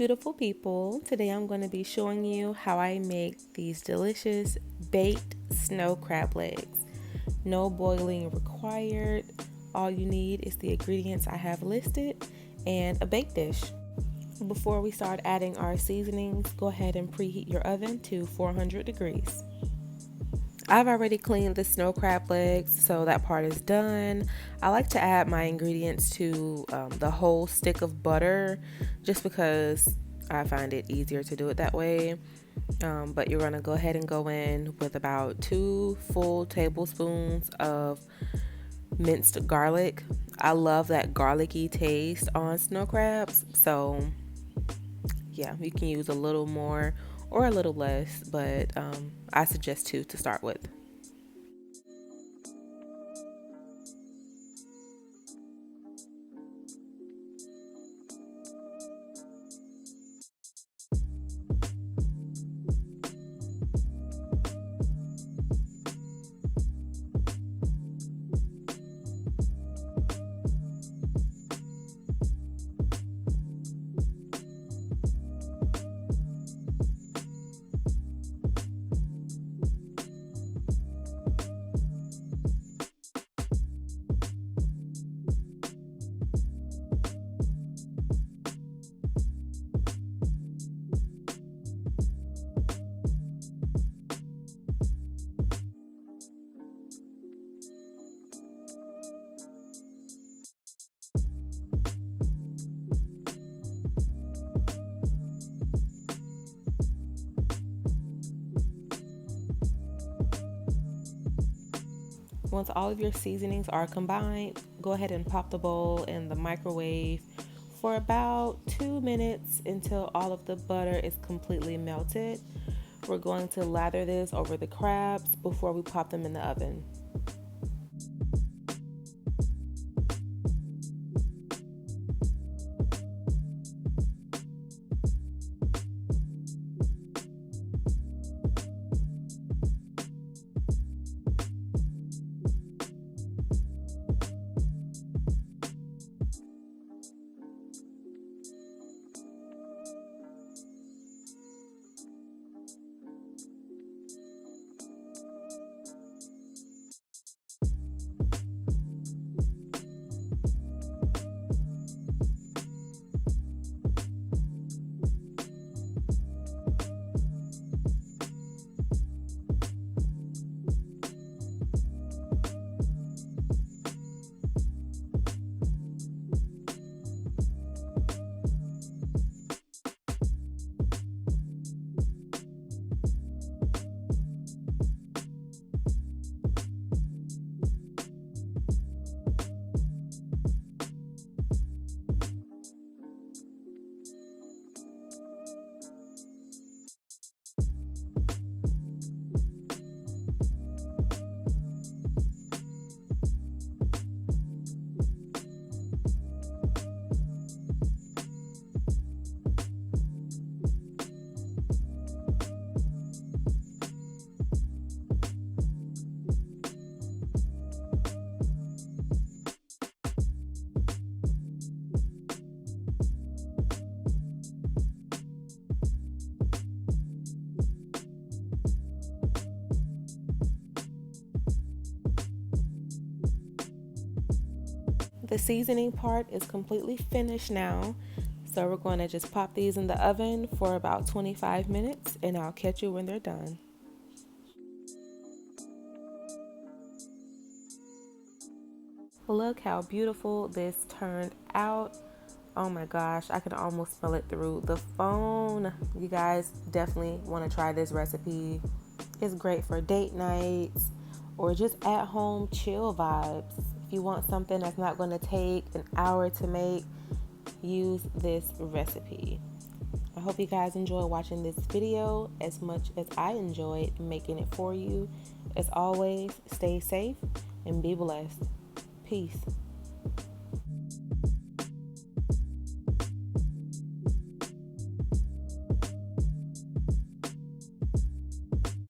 beautiful people. Today I'm going to be showing you how I make these delicious baked snow crab legs. No boiling required. All you need is the ingredients I have listed and a bake dish. Before we start adding our seasonings, go ahead and preheat your oven to 400 degrees. I've already cleaned the snow crab legs, so that part is done. I like to add my ingredients to the whole stick of butter just because I find it easier to do it that way. But you're going to go ahead and go in with about 2 full tablespoons of minced garlic. I love that garlicky taste on snow crabs, so yeah, you can use a little more or a little less, but I suggest 2 to start with. Once all of your seasonings are combined, go ahead and pop the bowl in the microwave for about 2 minutes until all of the butter is completely melted. We're going to lather this over the crabs before we pop them in the oven. The seasoning part is completely finished now, so we're going to just pop these in the oven for about 25 minutes and I'll catch you when they're done. Look how beautiful this turned out. Oh my gosh, I can almost smell it through the phone. You guys definitely want to try this recipe. It's great for date nights or just at home chill vibes. If you want something that's not going to take an hour to make, use this recipe. I hope you guys enjoy watching this video as much as I enjoyed making it for you. As always, stay safe and be blessed. Peace.